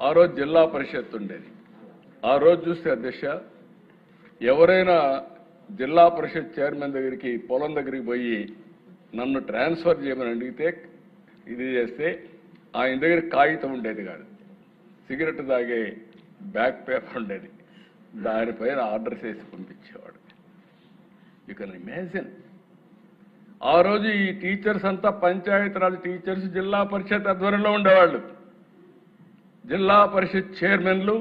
ఆ రోజు జిల్లా పరిషత్ ఉండేది. ఆ రోజు చూస్తే అధ్యక్ష, ఎవరైనా జిల్లా పరిషత్ చైర్మన్ దగ్గరికి పొలం దగ్గరికి పోయి నన్ను ట్రాన్స్ఫర్ చేయమని అడిగితే ఇది చేస్తే ఆయన దగ్గర కాగితం ఉండేది కాదు, సిగరెట్ తాగే బ్యాక్ పేపర్ ఉండేది, దానిపైన ఆర్డర్ చేసి పంపించేవాడు. You can imagine. ఆ రోజు ఈ టీచర్స్ అంతా పంచాయతీరాజ్ టీచర్స్ జిల్లా పరిషత్ ఆధ్వర్యంలో ఉండేవాళ్ళు. జిల్లా పరిషత్ చైర్మన్లు,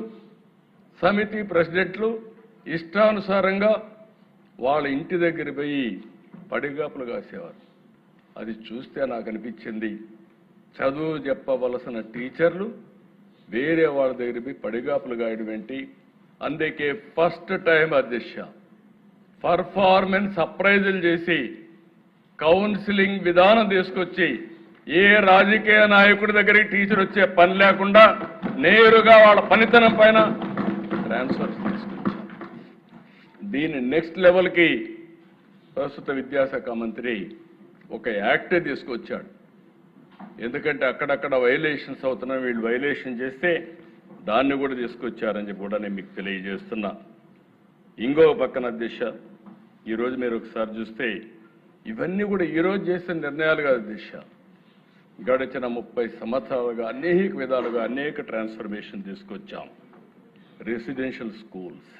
సమితి ప్రెసిడెంట్లు ఇష్టానుసారంగా వాళ్ళ ఇంటి దగ్గర పోయి పడిగాపులు కాసేవారు. అది చూస్తే నాకు అనిపించింది, చదువు చెప్పవలసిన టీచర్లు వేరే వాళ్ళ దగ్గర పోయి పడిగాపులు గాయడం ఏంటి? అందుకే ఫస్ట్ టైం అధ్యక్ష పర్ఫార్మెన్స్ అప్రైజల్ చేసి కౌన్సిలింగ్ విధానం తీసుకొచ్చి ఏ రాజకీయ నాయకుడి దగ్గరికి టీచర్ వచ్చే పని లేకుండా నేరుగా వాళ్ళ పనితనం పైన ట్రాన్స్ఫర్స్ తీసుకొచ్చారు. దీని నెక్స్ట్ లెవెల్కి ప్రస్తుత విద్యాశాఖ మంత్రి ఒక యాక్ట్ తీసుకొచ్చాడు. ఎందుకంటే అక్కడక్కడ వైలేషన్స్ అవుతున్నా, వీళ్ళు వైలేషన్ చేస్తే దాన్ని కూడా తీసుకొచ్చారని చెప్పి కూడా నేను మీకు తెలియజేస్తున్నా. ఇంకో పక్కన అధ్యక్ష, ఈరోజు మీరు ఒకసారి చూస్తే ఇవన్నీ కూడా ఈరోజు చేసిన నిర్ణయాలు కాదు అధ్యక్ష. గడిచిన 30 సంవత్సరాలుగా అనేక విధాలుగా అనేక ట్రాన్స్ఫర్మేషన్ తీసుకొచ్చాం. రెసిడెన్షియల్ స్కూల్స్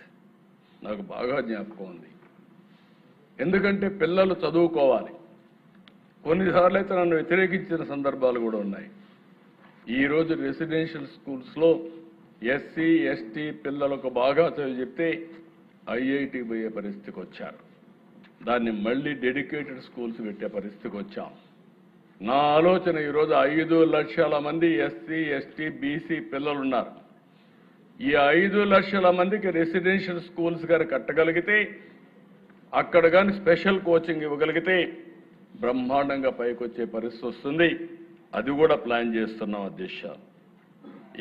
నాకు బాగా జ్ఞాపకం ఉంది. ఎందుకంటే పిల్లలు చదువుకోవాలి. కొన్నిసార్లు అయితే నన్ను వ్యతిరేకించిన సందర్భాలు కూడా ఉన్నాయి. ఈరోజు రెసిడెన్షియల్ స్కూల్స్లో ఎస్సీ ఎస్టీ పిల్లలకు బాగా చదివి చెప్తే ఐఐటి పోయే పరిస్థితికి వచ్చారు. దాన్ని మళ్ళీ డెడికేటెడ్ స్కూల్స్ పెట్టే పరిస్థితికి వచ్చాం. నా ఆలోచన ఈరోజు 5 లక్షల మంది ఎస్సీ ఎస్టీ బీసీ పిల్లలు ఉన్నారు. ఈ 5 లక్షల మందికి రెసిడెన్షియల్ స్కూల్స్ గారు కట్టగలిగితే, అక్కడ కానీ స్పెషల్ కోచింగ్ ఇవ్వగలిగితే బ్రహ్మాండంగా పైకి వచ్చే పరిస్థితి వస్తుంది. అది కూడా ప్లాన్ చేస్తున్నాం అధ్యక్ష.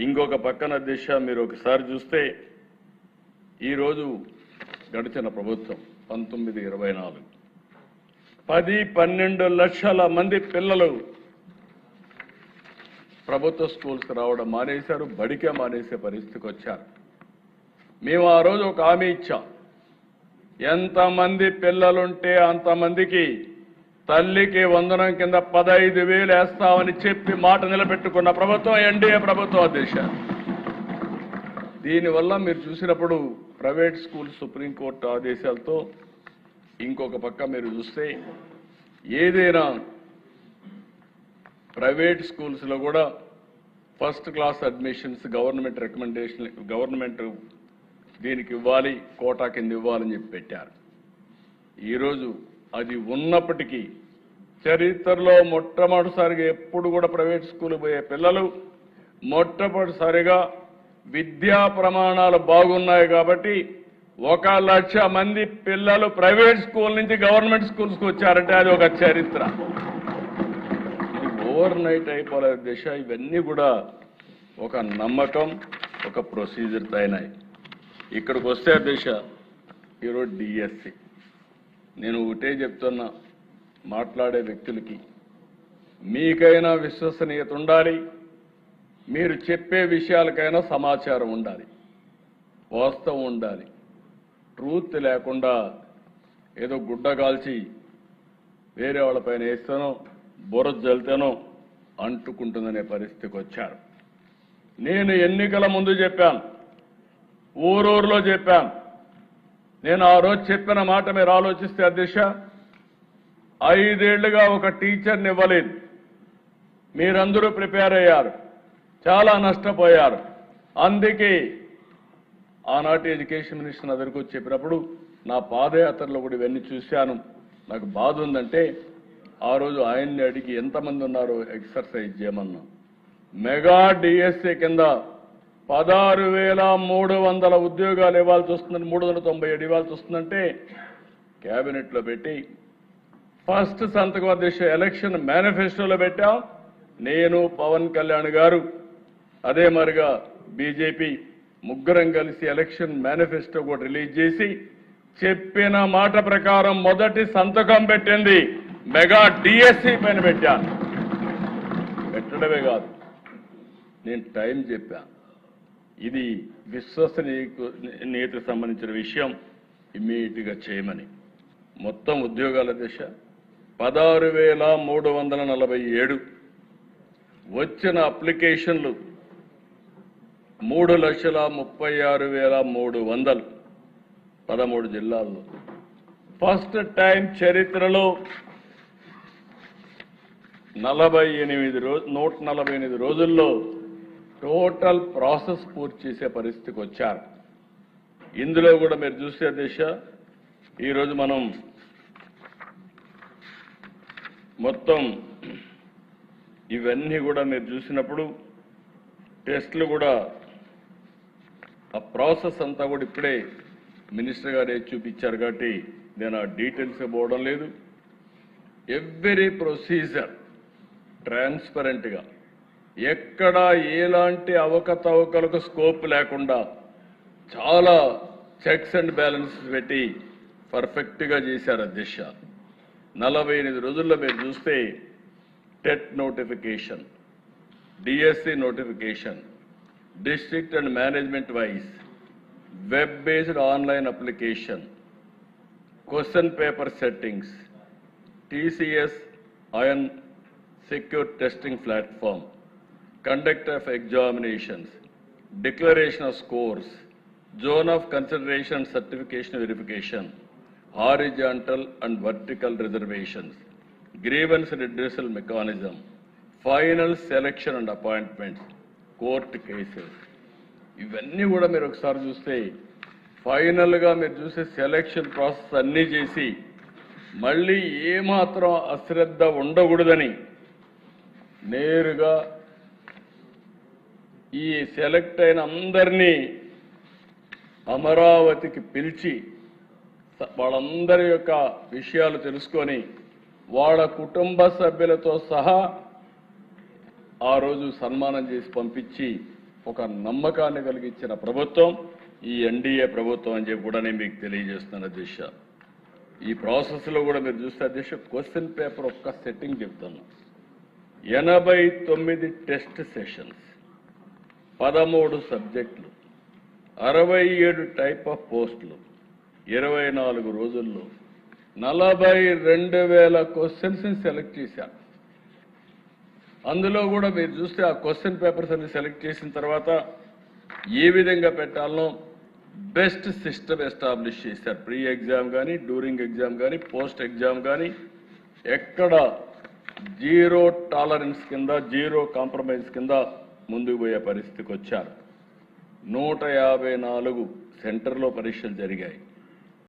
ఇంకొక పక్కన అధ్యక్ష, మీరు ఒకసారి చూస్తే ఈరోజు గడిచిన ప్రభుత్వం 19-24 10-12 లక్షల మంది పిల్లలు ప్రభుత్వ స్కూల్స్కి రావడం మానేశారు, బడికే మానేసే పరిస్థితికి వచ్చారు. మేము ఆ రోజు ఒక హామీ ఇచ్చాం, ఎంతమంది పిల్లలుంటే అంతమందికి తల్లికి వందనం కింద 15,000 వేస్తామని చెప్పి మాట నిలబెట్టుకున్న ప్రభుత్వం ఎన్డీఏ ప్రభుత్వం అధ్యక్ష. దీనివల్ల మీరు చూసినప్పుడు ప్రైవేట్ స్కూల్ సుప్రీంకోర్టు ఆదేశాలతో, ఇంకొక పక్క మీరు చూస్తే ఏదైనా ప్రైవేట్ స్కూల్స్లో కూడా first class admissions government recommendation, government దీనికి ఇవ్వాలి, కోటా కింద ఇవ్వాలని చెప్పి పెట్టారు. ఈరోజు అది ఉన్నప్పటికీ చరిత్రలో మొట్టమొదటిసారిగా ఎప్పుడు కూడా ప్రైవేట్ స్కూల్ పోయే పిల్లలు మొట్టమొదటిసారిగా విద్యా ప్రమాణాలు బాగున్నాయి కాబట్టి 1 లక్ష మంది పిల్లలు ప్రైవేట్ స్కూల్ నుంచి గవర్నమెంట్ స్కూల్స్కి వచ్చారంటే అది ఒక చరిత్ర. ఇది ఓవర్ నైట్ అయిపోలేదు దిశ. ఇవన్నీ కూడా ఒక నమ్మకం, ఒక ప్రొసీజర్ అయినాయి. ఇక్కడికి వస్తే దిశ ఈరోజు డిఎస్సి, నేను ఒకటే చెప్తున్నా మాట్లాడే వ్యక్తులకి, మీకైనా విశ్వసనీయత ఉండాలి, మీరు చెప్పే విషయాలకైనా సమాచారం ఉండాలి, వాస్తవం ఉండాలి. ట్రూత్ లేకుండా ఏదో గుడ్డ కాల్చి వేరే వాళ్ళపైన వేస్తానో బురద జల్తానో అంటుకుంటుందనే పరిస్థితికి వచ్చారు. నేను ఎన్నికల ముందు చెప్పాను, ఊరూరులో చెప్పాను. నేను ఆ రోజు చెప్పిన మాట మీరు ఆలోచిస్తే అధ్యక్ష, 5 ఏళ్లుగా ఒక టీచర్ని ఇవ్వలేదు. మీరందరూ ప్రిపేర్ అయ్యారు, చాలా నష్టపోయారు. అందుకే ఆనాటి ఎడ్యుకేషన్ మినిస్టర్ దగ్గరికి వచ్చి చెప్పినప్పుడు నా పాదయాత్రలో కూడా ఇవన్నీ చూశాను. నాకు బాధ ఉందంటే ఆ రోజు ఆయన్ని అడిగి ఎంతమంది ఉన్నారో ఎక్సర్సైజ్ చేయమన్నా. మెగా డిఎస్ఏ కింద 16,300 ఉద్యోగాలు ఇవ్వాల్సి వస్తుందని, 397 ఇవ్వాల్సి వస్తుందంటే క్యాబినెట్లో పెట్టి ఫస్ట్ సంతకం అధ్యక్ష ఎలక్షన్ మేనిఫెస్టోలో పెట్టాం. నేను, పవన్ కళ్యాణ్ గారు, అదే మరిగా బీజేపీ ముగ్గురం కలిసి ఎలక్షన్ మేనిఫెస్టో కూడా రిలీజ్ చేసి చెప్పిన మాట ప్రకారం మొదటి సంతకం పెట్టింది మెగా డిఎస్సి పైన పెట్టాను. పెట్టడమే కాదు, నేను టైం చెప్పాను. ఇది విశ్వసనీయతకు సంబంధించిన విషయం ఇమ్మీడియట్గా చేయమని. మొత్తం ఉద్యోగాల దిశ 16,347, వచ్చిన అప్లికేషన్లు 3,36,300 13 జిల్లాల్లో. ఫస్ట్ టైం చరిత్రలో 148 రోజుల్లో టోటల్ ప్రాసెస్ పూర్తి చేసే పరిస్థితికి వచ్చారు. ఇందులో కూడా మీరు చూసే దిశ ఈరోజు మనం మొత్తం ఇవన్నీ కూడా మీరు చూసినప్పుడు టెస్టులు కూడా ఆ ప్రాసెస్ అంతా కూడా ఇప్పుడే మినిస్టర్ గారే చూపించారు కాబట్టి నేను ఆ డీటెయిల్స్ పోవడం లేదు. ఎవ్రీ ప్రొసీజర్ ట్రాన్స్పరెంట్గా ఎక్కడ ఎలాంటి అవకతవకలకు స్కోప్ లేకుండా చాలా చెక్స్ అండ్ బ్యాలెన్సెస్ పెట్టి పర్ఫెక్ట్గా చేశారు అధ్యక్ష. 48 రోజుల్లో మీరు చూస్తే TET notification, DSC notification, district and management wise web based online application, question paper settings, TCS iON secure testing platform, conduct of examinations, declaration of scores, zone of consideration certification verification, horizontal and vertical reservations, grievance redressal mechanism, final selection and appointments, court cases. ఇవన్నీ కూడా మీరు ఒకసారి చూస్తే ఫైనల్గా మీరు చూసే selection process అన్నీ చేసి మళ్ళీ ఏమాత్రం అశ్రద్ధ ఉండకూడదని నేరుగా ఈ సెలెక్ట్ అయిన అందరినీ అమరావతికి పిలిచి వాళ్ళందరి యొక్క విషయాలు తెలుసుకొని వాళ్ళ కుటుంబ సభ్యులతో సహా ఆ రోజు సన్మానం చేసి పంపించి ఒక నమ్మకాన్ని కలిగించిన ప్రభుత్వం ఈ ఎన్డీఏ ప్రభుత్వం అని చెప్పి కూడా నేను మీకు తెలియజేస్తున్నాను అధ్యక్ష. ఈ ప్రాసెస్లో కూడా మీరు చూస్తే అధ్యక్ష క్వశ్చన్ పేపర్ ఒక్క సెట్టింగ్ చెప్తున్నా. 89 టెస్ట్ సెషన్స్, 13 సబ్జెక్టులు, 67 టైప్ ఆఫ్ పోస్టులు, 24 రోజుల్లో 42,000 క్వశ్చన్స్ సెలెక్ట్ చేశారు. అందులో కూడా మీరు చూస్తే ఆ క్వశ్చన్ పేపర్స్ అన్ని సెలెక్ట్ చేసిన తర్వాత ఏ విధంగా పెట్టాలనో బెస్ట్ సిస్టమ్ ఎస్టాబ్లిష్ చేశారు. ప్రీ ఎగ్జామ్ కానీ, డ్యూరింగ్ ఎగ్జామ్ కానీ, పోస్ట్ ఎగ్జామ్ కానీ ఎక్కడ జీరో టాలరెన్స్ కింద, జీరో కాంప్రమైజ్ కింద ముందుకు పోయే పరిస్థితికి వచ్చారు. 154 సెంటర్లో పరీక్షలు జరిగాయి.